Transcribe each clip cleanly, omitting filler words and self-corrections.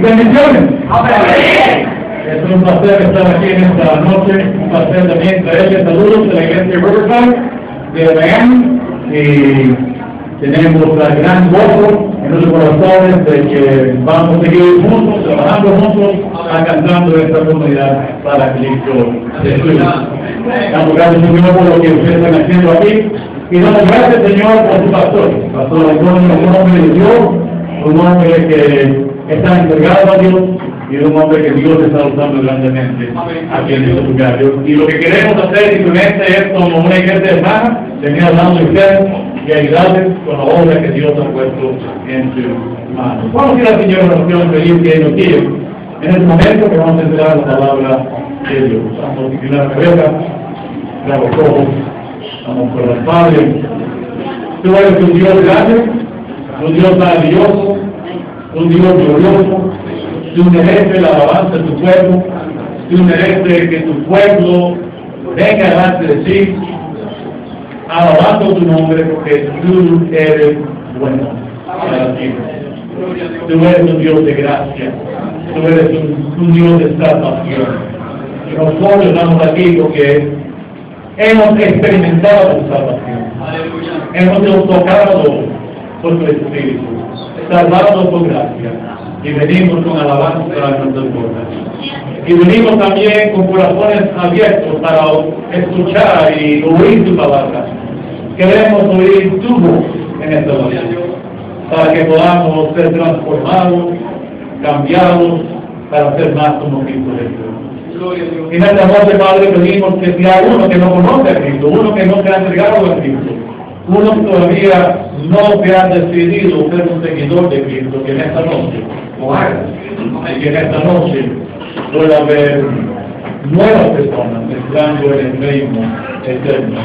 bendiciones. Es un placer estar aquí en esta noche, un placer también traerles saludos de la iglesia Riverside de Miami, y tenemos la gran gozo en nuestros corazones de que vamos a seguir juntos, trabajando juntos, alcanzando esta comunidad para Cristo Jesús. Damos gracias, Señor, por lo que ustedes están haciendo aquí, y damos gracias, Señor, por su pastor Antonio, un hombre de Dios, un hombre que está entregado a Dios, y un hombre que Dios está usando grandemente aquí en este lugar. Y lo que queremos hacer simplemente es, como una iglesia hermana, venir al lado de ustedes y ayudarles con la obra que Dios ha puesto en sus manos. Vamos a ir al Señor en oración, pedir que Él nos guíe en este momento que vamos a entregar la palabra de Dios. Vamos a inclinar la cabeza, cerrar los ojos, vamos por el Padre. Tú eres un Dios grande, un Dios maravilloso, un Dios glorioso. Tú mereces la alabanza de tu pueblo, tú mereces que tu pueblo venga delante de ti, alabando tu nombre, porque tú eres bueno para ti. Tú eres un Dios de gracia, tú eres un Dios de salvación. Y nosotros estamos aquí porque hemos experimentado tu salvación, hemos sido tocados por tu Espíritu, salvados por gracia. Y venimos con alabanza a nuestras cosas. Y venimos también con corazones abiertos para escuchar y oír tu palabra. Queremos oír tu voz en esta noche, para que podamos ser transformados, cambiados, para ser más como Cristo Jesús. Y en esta noche, Padre, pedimos que si hay uno que no conoce a Cristo, uno que no se ha entregado a Cristo, uno que todavía no se ha decidido ser un seguidor de Cristo, que en esta noche lo haga, y que en esta noche pueda haber nuevas personas entrando en el reino eterno.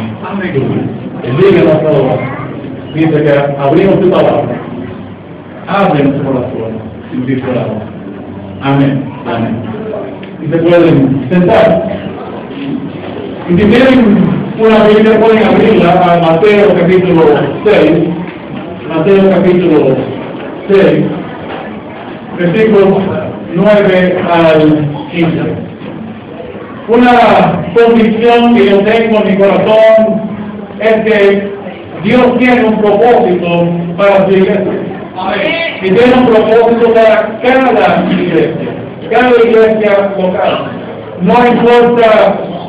Bendiga a todos. Dice que abrimos tu palabra, abre nuestro corazón sin disparado. Amén. Amén. Y se pueden sentar. Y si tienen una Biblia, pueden abrirla a Mateo capítulo 6. Mateo capítulo 6. Versículos 9 al 15. Una convicción que yo tengo en mi corazón es que Dios tiene un propósito para su iglesia. Y tiene un propósito para cada iglesia local. No importa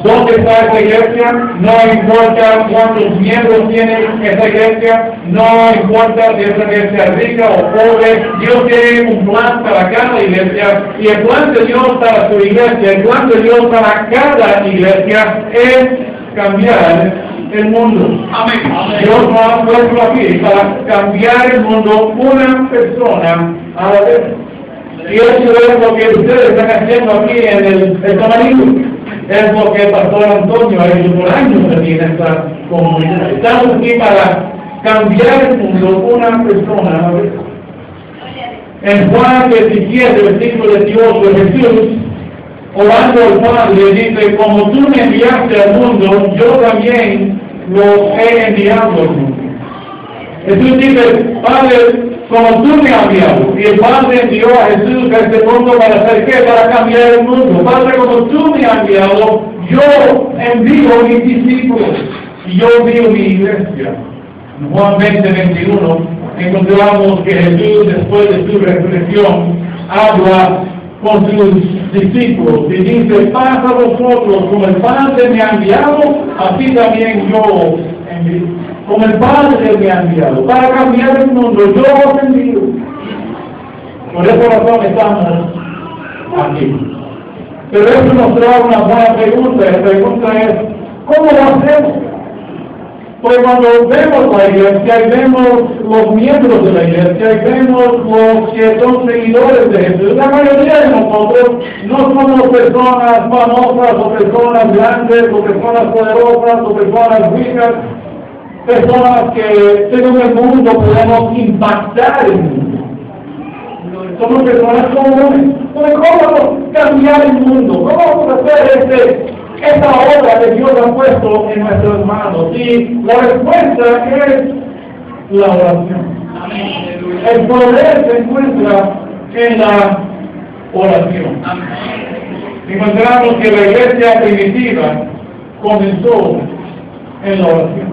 dónde está esa iglesia, no importa cuántos miembros tiene esa iglesia, no importa si esa iglesia es rica o pobre, Dios tiene un plan para cada iglesia, y el plan de Dios para su iglesia, el plan de Dios para cada iglesia es cambiar el mundo. Amén. Dios nos ha puesto aquí para cambiar el mundo una persona a la vez. Y eso es lo que ustedes están haciendo aquí en el Tamarindo. Es lo que el pastor Antonio ha hecho por años aquí en esta comunidad. Estamos aquí para cambiar el mundo una persona a la vez. En Juan 17, versículo 18, Jesús, orando al Padre, dice: como tú me enviaste al mundo, yo también los he enviado al mundo. Jesús dice: Padre, como tú me has enviado, y el Padre envió a Jesús a este mundo para hacer ¿qué? Para cambiar el mundo. Padre, como tú me has enviado, yo envío a mis discípulos, y yo envío mi iglesia. En Juan 20, 21, encontramos que Jesús, después de su resurrección, habla con sus discípulos y dice: paz a vosotros, como el Padre me ha enviado, así también yo envío. Como el Padre me ha enviado para cambiar el mundo, yo os envío. Por esa razón estamos aquí. Pero eso nos trae una buena pregunta. La pregunta es: ¿cómo lo hacemos? Pues cuando vemos la iglesia y vemos los miembros de la iglesia y vemos los que son seguidores de Jesús, la mayoría de nosotros no somos personas famosas o personas grandes o personas poderosas o personas ricas, personas que según el mundo podemos impactar el mundo. Somos personas comunes. Entonces, ¿cómo cambiar el mundo? ¿Cómo vamos a hacer esta obra que Dios ha puesto en nuestras manos? Y la respuesta es la oración. El poder se encuentra en la oración. Encontramos que la iglesia primitiva comenzó en la oración.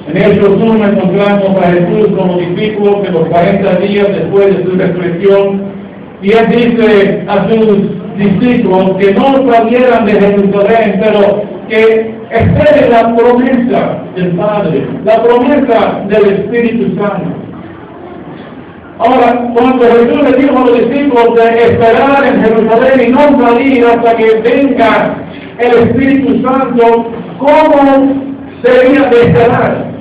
En Hechos 1 encontramos a Jesús como discípulo de los 40 días después de su resurrección, y él dice a sus discípulos que no salieran de Jerusalén, pero que esperen la promesa del Padre, la promesa del Espíritu Santo. Ahora, cuando Jesús le dijo a los discípulos de esperar en Jerusalén y no salir hasta que venga el Espíritu Santo, ¿cómo sería de esperar?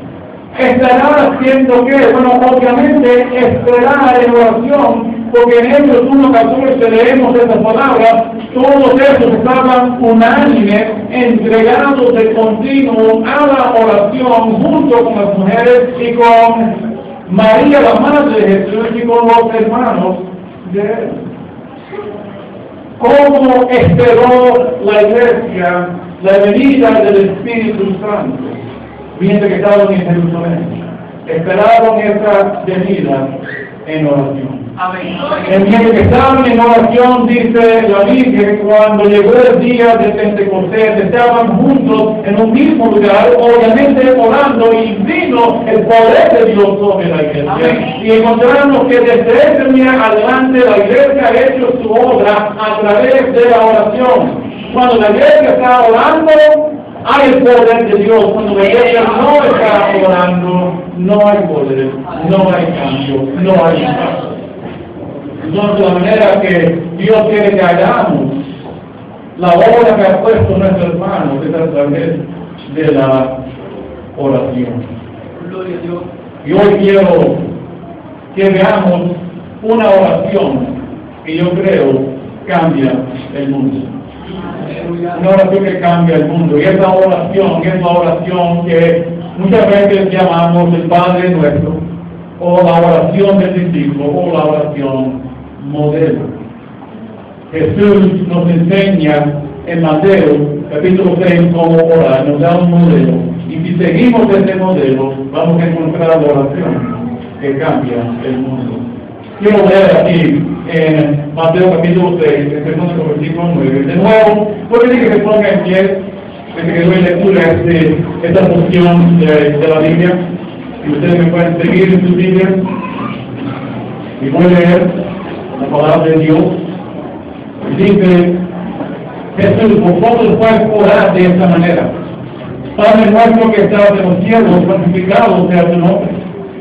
Esperar haciendo qué? Bueno, obviamente esperar en oración, porque en Hechos 1:14 leemos estas palabras: todos esos estaban unánimes, entregados de continuo a la oración, junto con las mujeres y con María, la madre de Jesús, y con los hermanos de él. ¿Cómo esperó la iglesia la venida del Espíritu Santo? Mientras que estaban en Jerusalén, esperaron esa venida en oración. Mientras que estaban en oración, dice la Virgen, cuando llegó el día de Pentecostés, estaban juntos en un mismo lugar, obviamente orando, y vino el poder de Dios sobre la iglesia. Amén. Y encontramos que desde ese día adelante la iglesia ha hecho su obra a través de la oración. Cuando la iglesia está orando, hay el poder de Dios. Cuando la iglesia no está orando, no hay poder, no hay cambio, no hay paz. Entonces, la manera que Dios quiere que hagamos la obra que ha puesto nuestras manos es a través de la oración. Gloria a Dios. Y hoy quiero que veamos una oración que yo creo cambia el mundo. Una oración que cambia el mundo. Y esa oración es la oración que muchas veces llamamos el Padre Nuestro, o la oración del discípulo, o la oración modelo. Jesús nos enseña en Mateo capítulo 6 cómo orar, nos da un modelo, y si seguimos ese modelo vamos a encontrar la oración que cambia el mundo. Quiero leer aquí en Mateo capítulo 6, el segundo versículo 9. De nuevo, puede que se ponga en pie desde que doy lectura esta porción de la Biblia, y ustedes me pueden seguir en sus Biblias, y voy a leer la palabra de Dios. Dice Jesús: vosotros pueden orar de esta manera: Padre nuestro que estás en los cielos, santificado sea tu nombre.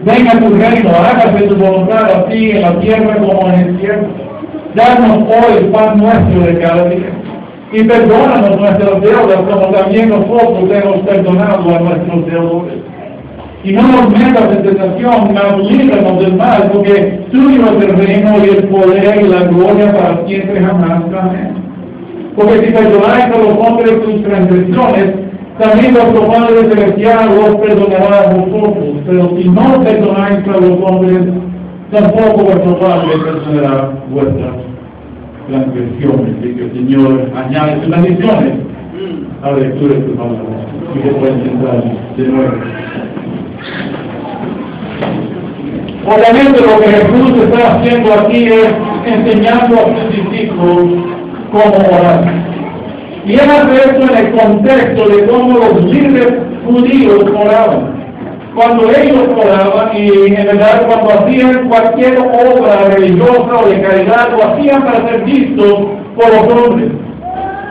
Venga tu reino, hágase tu voluntad, así en la tierra como en el cielo. Danos hoy el pan nuestro de cada día, y perdónanos nuestras deudas como también nosotros hemos perdonado a nuestros deudores. Y no nos metas en tentación, mas líbranos del mal, porque tuyo es el reino y el poder y la gloria para siempre jamás. Amén. Porque si perdonáis a los hombres sus transgresiones, también vuestro Padre Celestial os perdonará a vosotros. Pero si no perdonáis a los hombres, tampoco vuestro Padre perdonará vuestras transgresiones. Y que el Señor añade sus bendiciones a la lectura de su palabra. Y que pueden entrar de nuevo. Obviamente lo que Jesús está haciendo aquí es enseñando a sus discípulos cómo orar. Y él hace esto en el contexto de cómo los líderes judíos oraban. Cuando ellos oraban, y en verdad cuando hacían cualquier obra religiosa o de caridad, lo hacían para ser vistos por los hombres.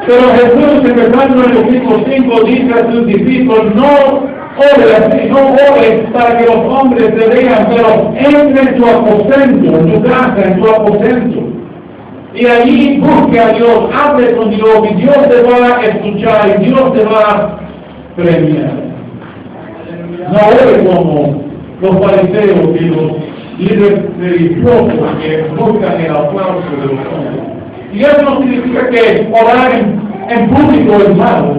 Pero Jesús, empezando en el versículo 5, dice a sus discípulos: no ore así, no ore para que los hombres te vean, pero entre en tu aposento, en tu casa, en tu aposento. Y allí busque a Dios, hable con Dios, y Dios te va a escuchar, y Dios te va a premiar. No ore como los fariseos y los líderes religiosos que buscan el aplauso de los hombres. Y eso no significa que orar en público es malo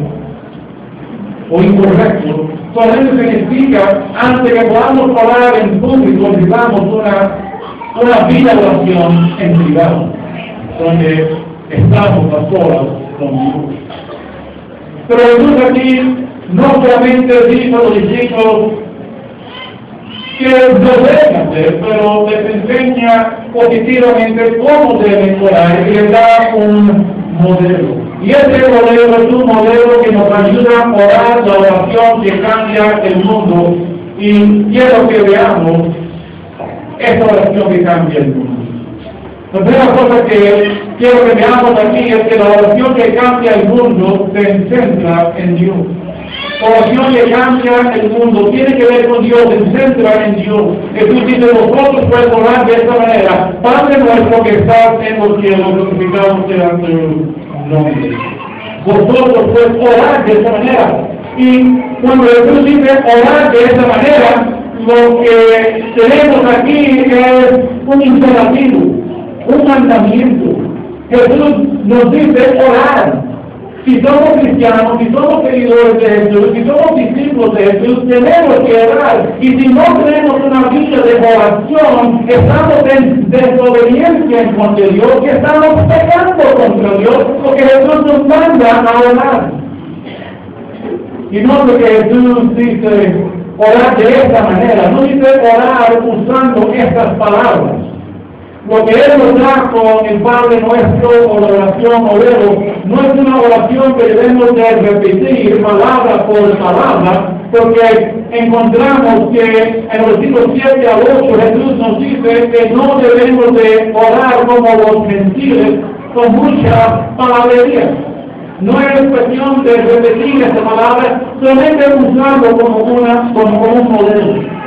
o incorrecto. Solamente significa, antes que podamos orar en público, necesitamos una vida de oración en privado, donde estamos a solas con Dios. Pero Jesús aquí no solamente dice a los discípulos que no vengan hacer, pero les enseña positivamente cómo deben orar y les da un modelo. Y este modelo es un modelo que nos ayuda a orar la oración que cambia el mundo. Y quiero que veamos esta oración que cambia el mundo. La primera cosa que quiero que veamos aquí es que la oración que cambia el mundo se centra en Dios. Oración que cambia el mundo tiene que ver con Dios, se centra en Dios. Jesús dice, vosotros pueden orar de esta manera: Padre nuestro que estás en los cielos, glorificado sea tu nombre. Vosotros pueden orar de esta manera. Y cuando Jesús dice orar de esta manera, lo que tenemos aquí es un imperativo, un mandamiento. Jesús nos dice orar. Si somos cristianos, si somos seguidores de Jesús, si somos discípulos de Jesús, tenemos que orar. Y si no tenemos una vida de oración, estamos en desobediencia contra Dios, que estamos pecando contra Dios, porque Jesús nos manda a orar. Y no lo que Jesús dice orar de esta manera, no dice orar usando estas palabras. Lo que Él nos da con el Padre Nuestro o la oración modelo no es una oración que debemos de repetir palabra por palabra, porque encontramos que en los versículos 7 al 8 Jesús nos dice que no debemos de orar como los gentiles con mucha palabrería. No es cuestión de repetir esta palabra, solamente usarlo como un modelo.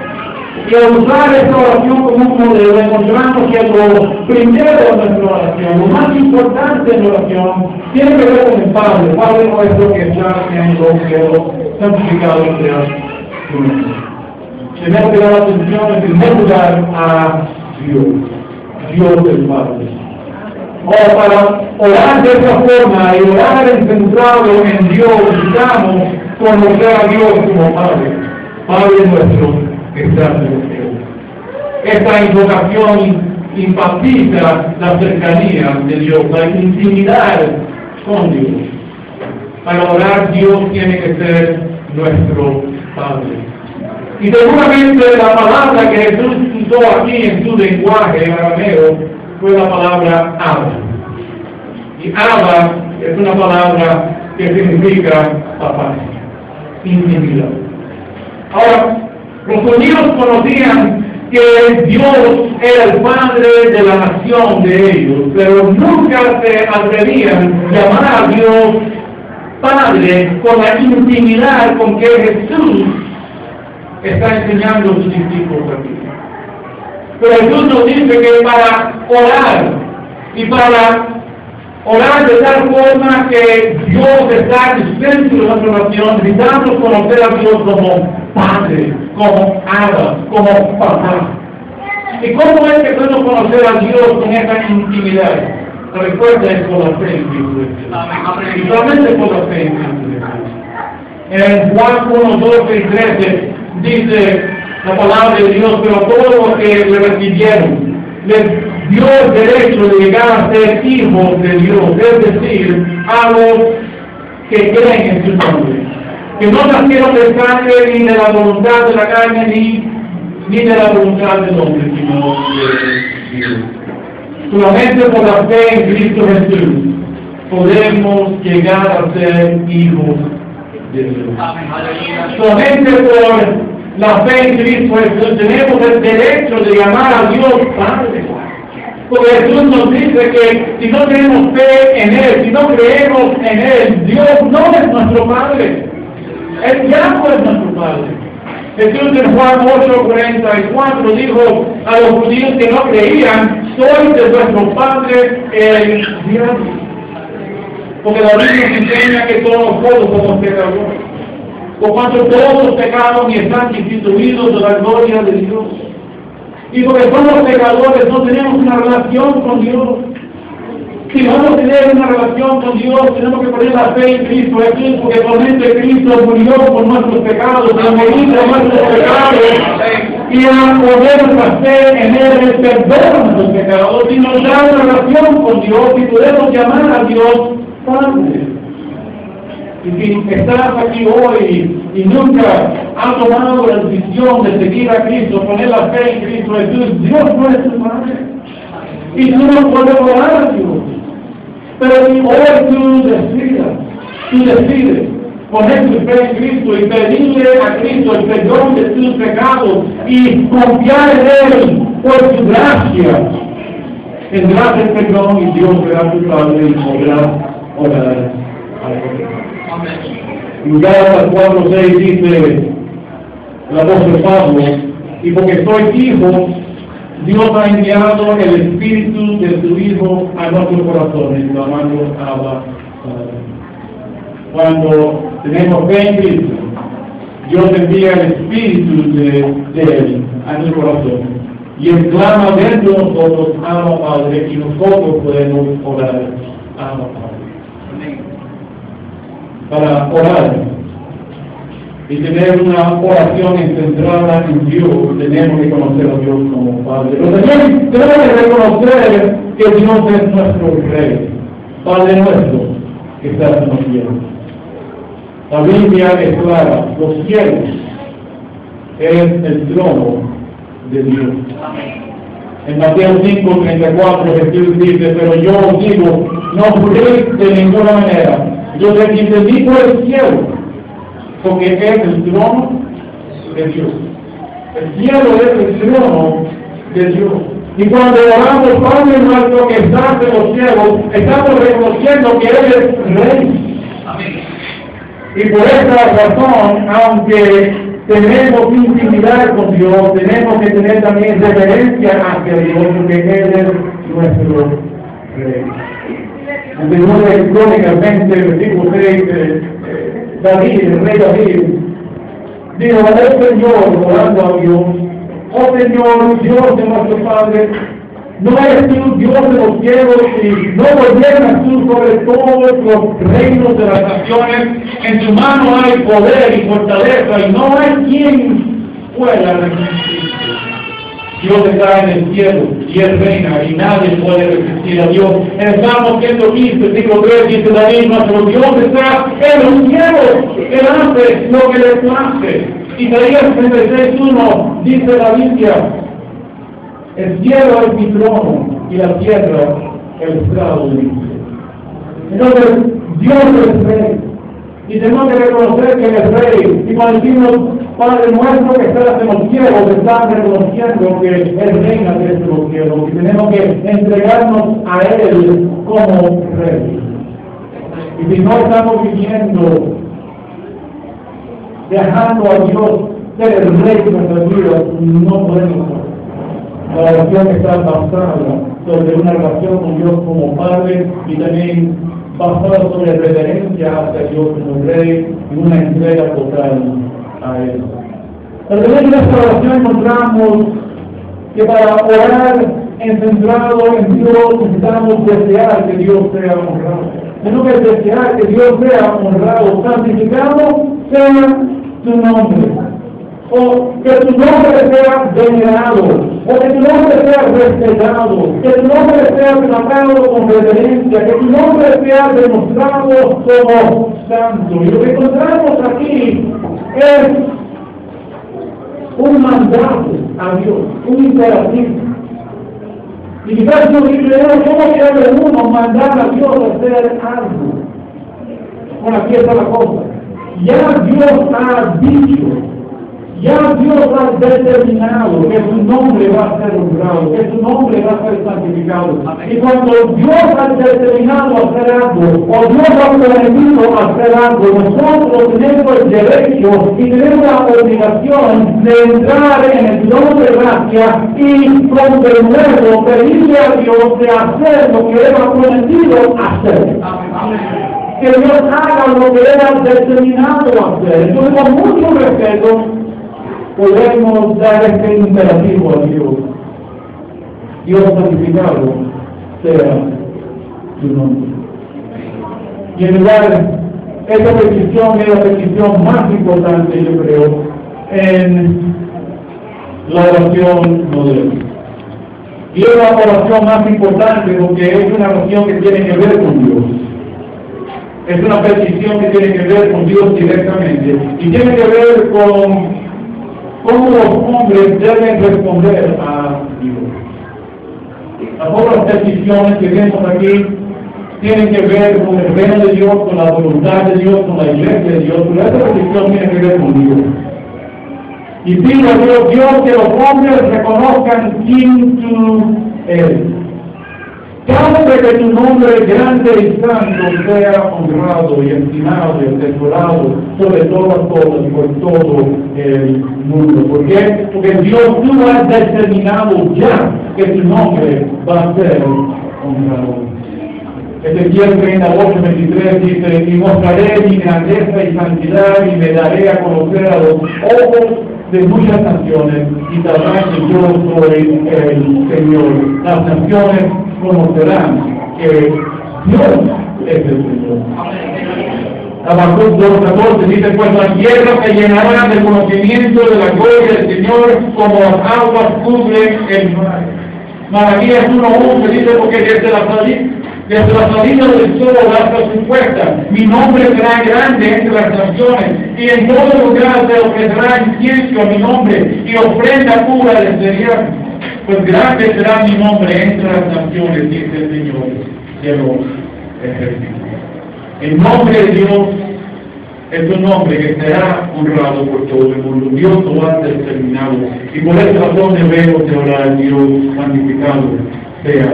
Y al usar esta oración como un modelo, encontramos que lo primero de nuestra oración, lo más importante en la oración, tiene que ver con el Padre, Padre nuestro que está en los cielos, santificado sea tu nombre. Tenemos que dar atención en primer lugar a Dios, Dios el Padre. Ahora, para orar de esta forma y orar centrado en Dios, necesitamos conocer a Dios como Padre, Padre nuestro que está en los cielos. Esta invocación enfatiza la cercanía de Dios, la intimidad con Dios. Para orar, Dios tiene que ser nuestro Padre. Y seguramente la palabra que Jesús usó aquí en su lenguaje arameo fue la palabra Abba. Y Abba es una palabra que significa papá, intimidad. Ahora, los judíos conocían que Dios era el Padre de la nación de ellos, pero nunca se atrevían a llamar a Dios Padre con la intimidad con que Jesús está enseñando a sus discípulos aquí. Pero Jesús nos dice que para orar y para orar de tal forma que Dios está en el centro de nuestra oración, necesitamos conocer a Dios como Padre, como Abba, como Papá. ¿Y cómo es que podemos conocer a Dios con esta intimidad? Recuerda, es por la fe en Cristo. Y solamente por la fe en Cristo. En Juan 1, 12 y 13 dice la palabra de Dios, pero todos los que le recibieron les dio el derecho de llegar a ser hijos de Dios, es decir, a los que creen en su nombre, que no nacieron de sangre ni de la voluntad de la carne ni de la voluntad del hombre, sino de Dios. Solamente por la fe en Cristo Jesús podemos llegar a ser hijos de Dios. Solamente por la fe en Cristo Jesús tenemos el derecho de llamar a Dios Padre. Porque Jesús nos dice que si no tenemos fe en Él, si no creemos en Él, Dios no es nuestro Padre. Él ya no es nuestro Padre. Jesús en Juan 8:44 dijo a los judíos que no creían: soy de vuestro Padre el diablo. Porque la Biblia nos enseña que todos somos pecadores. Por cuanto todos pecaron y están destituidos de la gloria de Dios. Y porque somos pecadores, no tenemos una relación con Dios. Si vamos a tener una relación con Dios, tenemos que poner la fe en Cristo Jesús, porque solamente Cristo murió por nuestros pecados, para morir por nuestros pecados, y a poner nuestra fe en Él, Él perdona nuestros pecados, y nos da una relación con Dios, y podemos llamar a Dios Padre. Y si estás aquí hoy y nunca has tomado la decisión de seguir a Cristo, poner la fe en Cristo Jesús, Dios no es tu Padre. Y tú no puedes orar a Dios. Pero si hoy tú decides poner tu fe en Cristo y pedirle a Cristo el perdón de tus pecados y confiar en Él por su gracia, tendrás el perdón y Dios será tu Padre y podrás orar a Él. En Gálatas 4:6 dice el apóstol Pablo, y porque soy hijo, Dios ha enviado el Espíritu de su Hijo a nuestros corazones, clamando Abba, Padre. Cuando tenemos fe en Cristo, Dios envía el Espíritu de Él a nuestro corazón. Y Él clama dentro de nosotros, Abba, Padre, y nosotros podemos orar, Abba, Padre. Para orar y tener una oración centrada en Dios, tenemos que conocer a Dios como Padre. Pero también tenemos que reconocer que Dios es nuestro Rey, Padre nuestro, que estás en los cielos. La Biblia es clara, los cielos es el trono de Dios. En Mateo 5:34 Jesús dice, pero yo os digo, no juréis de ninguna manera. Yo te entendí por el cielo, porque es el trono de Dios. El cielo es el trono de Dios. Y cuando oramos, Padre nuestro que estás en los cielos, estamos reconociendo que Él es Rey. Amén. Y por esa razón, aunque tenemos intimidad con Dios, tenemos que tener también reverencia hacia Dios, porque Él es nuestro Rey. En Segunda de Crónicas 20, versículo 6, David, el rey David, dijo, oh Señor, orando a Dios, oh Señor, Dios de nuestro Padre, no eres tú Dios de los cielos y no gobiernas tú sobre todos los reinos de las naciones. En tu mano hay poder y fortaleza y no hay quien pueda resistir. Dios está en el cielo y Él reina y nadie puede resistir a Dios. En el Salmo 115, versículo 3 dice David, nuestro Dios está en los cielos, Él hace lo que le place. Isaías 36:1 dice la Biblia, el cielo es mi trono y la tierra el estrado de mi cielo. Entonces, Dios es Rey. Y tenemos que reconocer que Él es Rey. Y cuando decimos, Padre nuestro que estás en los cielos, estamos reconociendo que Él reina desde los cielos. Y tenemos que entregarnos a Él como Rey. Y si no estamos viviendo, dejando a Dios ser el Rey de nuestras vidas, no podemos. La oración está basada sobre una relación con Dios como Padre y también basada sobre reverencia hacia Dios como Rey y una entrega total a Él. Pero también en esta oración encontramos que para orar centrado en Dios necesitamos desear que Dios sea honrado. Tenemos que desear que Dios sea honrado, santificado sea su nombre. O que tu nombre sea venerado, o que tu nombre sea respetado, que tu nombre sea tratado con reverencia, que tu nombre sea demostrado como santo. Y lo que encontramos aquí es un mandato a Dios, un imperativo. Y quizás yo diría, ¿cómo quiere uno mandar a Dios a hacer algo? Bueno, aquí está la cosa. Ya Dios ha dicho, ya Dios ha determinado que su nombre va a ser honrado, que su nombre va a ser santificado. Y cuando Dios ha determinado hacer algo, o Dios ha permitido hacer algo, nosotros tenemos el derecho y tenemos la obligación de entrar en el trono de gracia y con denuedo pedirle a Dios de hacer lo que Él ha prometido hacer. Que Dios haga lo que Él ha determinado hacer. Entonces, con mucho respeto, podemos dar este imperativo a Dios. Dios santificado sea su nombre. Y en lugar, esta petición es la petición más importante, yo creo, en la oración moderna. Y es la oración más importante porque es una oración que tiene que ver con Dios. Es una petición que tiene que ver con Dios directamente y tiene que ver con cómo los hombres deben responder a Dios. Las otras peticiones que vemos aquí tienen que ver con el reino de Dios, con la voluntad de Dios, con la iglesia de Dios, pero esta petición tiene que ver con Dios. Y pido a Dios que los hombres reconozcan quién tú eres. Causa que tu nombre grande y santo sea honrado y estimado y atesorado sobre todas las cosas y por todo el mundo. ¿Por qué? Porque Dios, tú has determinado ya que tu nombre va a ser honrado. Ezequiel 38:23 dice: y mostraré mi grandeza y santidad y me daré a conocer a los ojos de muchas naciones y sabrán que yo soy el Señor. Las naciones conocerán que Dios es el Señor. Habacuc 2:14 dice: pues la tierra se llenará del conocimiento de la gloria del Señor como las aguas cubren el mar. Malaquías 1:11 dice: porque desde la salida del sol hasta su puesta, mi nombre será grande entre las naciones, y en todo lugar se ofrecerá incienso a mi nombre, y ofrenda pura de cereal. Pues grande será mi nombre entre las naciones, dice el Señor de los ejércitos. El nombre de Dios es un nombre que será honrado por todo el mundo. Dios lo ha determinado, y por esa razón debemos de orar: Dios, santificado sea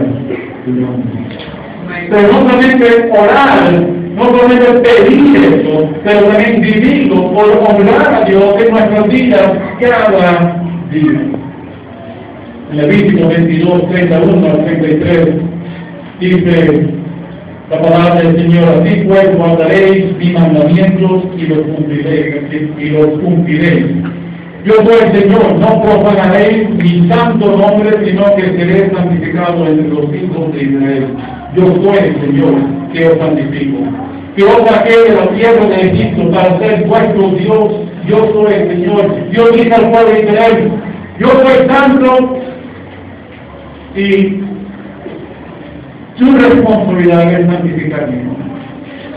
tu nombre. Pero no solamente orar, no solamente pedir eso, pero también vivirlo por honrar a Dios en nuestras vidas cada día. En Levítico 22:31 al 33 dice la palabra del Señor: así pues guardaréis mis mandamientos y los cumpliréis. Yo soy el Señor, no profanaréis mi santo nombre, sino que seré santificado entre los hijos de Israel. Yo soy el Señor, que os santifico. Que os saqué de la tierra de Egipto para ser vuestro Dios. Yo soy el Señor. Yo dije al pueblo de Israel: yo soy santo, y tu responsabilidad es santificar mi nombre.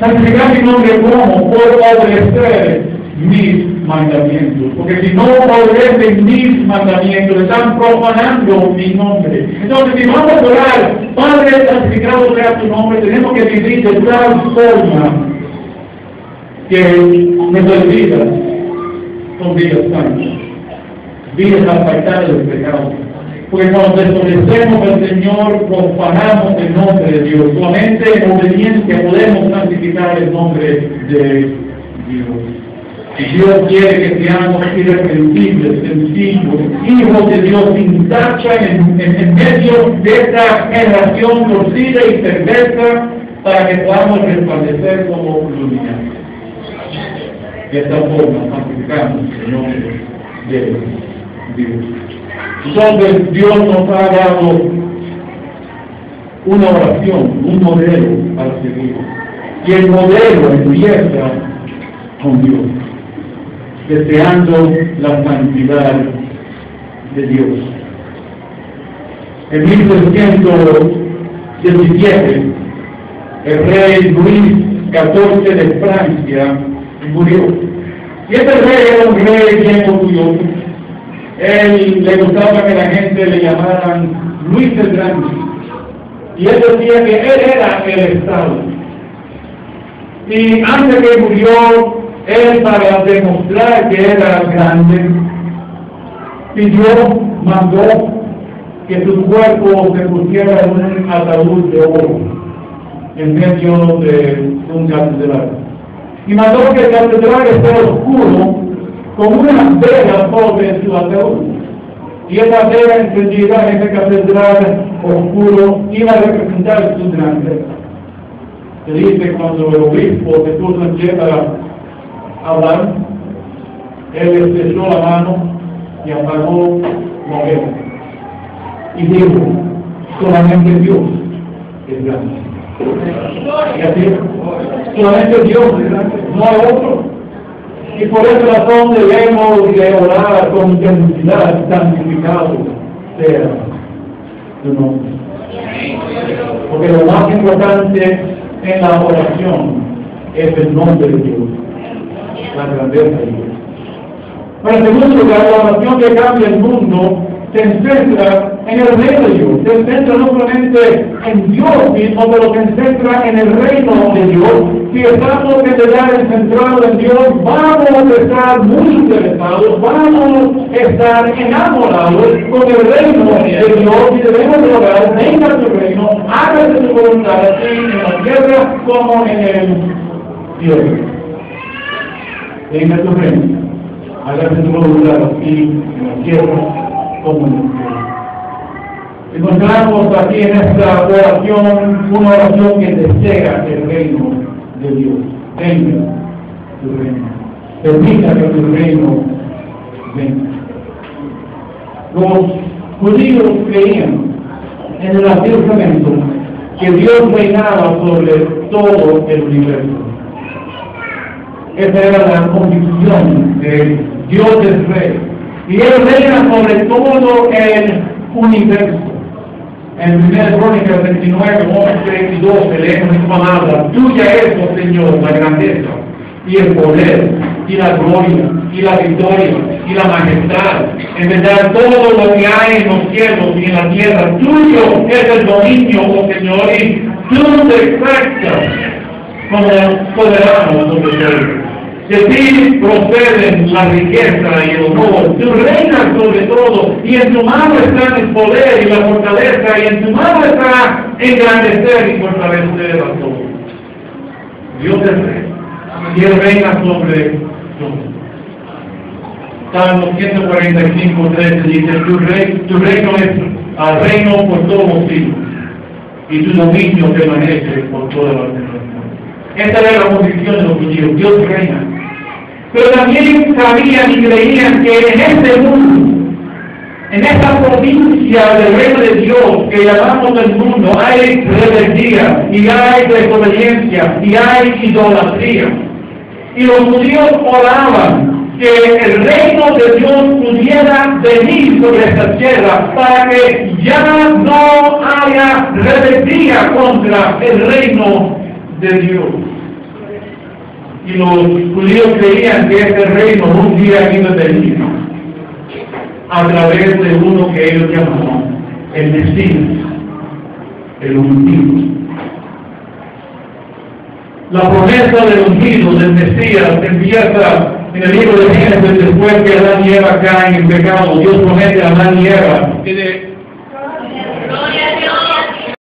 Santificar mi nombre como por obedecer mis mandamientos, porque si no obedecen mis mandamientos, están profanando mi nombre. Entonces, si vamos a orar: Padre, santificado sea tu nombre, tenemos que vivir de tal forma que nuestras vidas son vidas santas, vidas apartadas del pecado. Porque cuando desobedecemos al Señor, profanamos el nombre de Dios. Solamente en obediencia podemos santificar el nombre de Dios. Y Dios quiere que seamos irreprensibles, sencillos, hijos de Dios, sin tacha en medio de esta generación torcida y perversa, para que podamos resplandecer como luminares. De esta forma santificamos el nombre de Dios. Entonces Dios nos ha dado una oración, un modelo para seguir. Y el modelo empieza con Dios, deseando la santidad de Dios. En 1717, el rey Luis XIV de Francia murió. Y este rey era un rey bien orgulloso. Él le gustaba que la gente le llamaran Luis el Grande. Y él decía que él era el Estado. Y antes que murió, él, para demostrar que era grande, mandó que su cuerpo se pusiera en un ataúd de oro en medio de un catedral. Y mandó que el catedral esté oscuro, con una vela sobre su ataúd. Y esa vela encendida en ese catedral oscuro iba a representar su grandeza. Se dice cuando el obispo se puso en pie para hablar, él estrechó la mano y apagó la vela. Y dijo: solamente Dios es grande. Y así, solamente Dios es grande, no hay otro. Y por esa razón debemos de orar con intensidad: santificado sea tu nombre. Porque lo más importante en la oración es el nombre de Dios, la grandeza de Dios. Pero en segundo lugar, la oración que cambia el mundo se centra en el reino de Dios, se centra no solamente en Dios mismo, pero se centra en el reino de Dios. Si estamos en verdad centrados en Dios, vamos a estar muy interesados, vamos a estar enamorados con el reino de Dios y debemos lograr, venga tu reino, hágase tu voluntad así en la tierra como en el cielo. Venga tu reino, hágase tu voluntad así en la tierra como en el cielo. Encontramos aquí en esta oración una oración que desea el reino de Dios. Venga tu reino. Permita que tu reino venga. Los judíos creían en el Antiguo Testamento que Dios reinaba sobre todo el universo. Esa era la convicción de Dios es rey. Y Él reina sobre todo el universo. En 1 Crónicas 29, 11 y 12 leemos esta palabra: tuya es, oh Señor, la grandeza, y el poder, y la gloria, y la victoria, y la majestad. En verdad, todo lo que hay en los cielos y en la tierra, tuyo es el dominio, oh Señor, y tú te exaltas como soberano sobre todo. De ti proceden la riqueza y el honor. Tú reinas sobre todo, y en tu mano está el poder y la fortaleza, y en tu mano está engrandecer y fortalecer a todos. Dios es rey, y Él reina sobre todo. Salmo 145, 13 dice: tu reino es reino por todos los siglos, y tu dominio permanece por todas las generaciones. Esta era la posición de los judíos: Dios reina. Pero también sabían y creían que en este mundo, en esta provincia del reino de Dios que llamamos el mundo, hay rebeldía, y hay desobediencia, y hay idolatría. Y los judíos oraban que el reino de Dios pudiera venir sobre esta tierra para que ya no haya rebeldía contra el reino de Dios. Y los judíos creían que este reino un día iba a venir a través de uno que ellos llamaban el Mesías, el ungido. La promesa del ungido, del Mesías, empieza en el libro de Génesis, después que Adán y Eva caen en pecado. Dios promete a Adán y Eva que de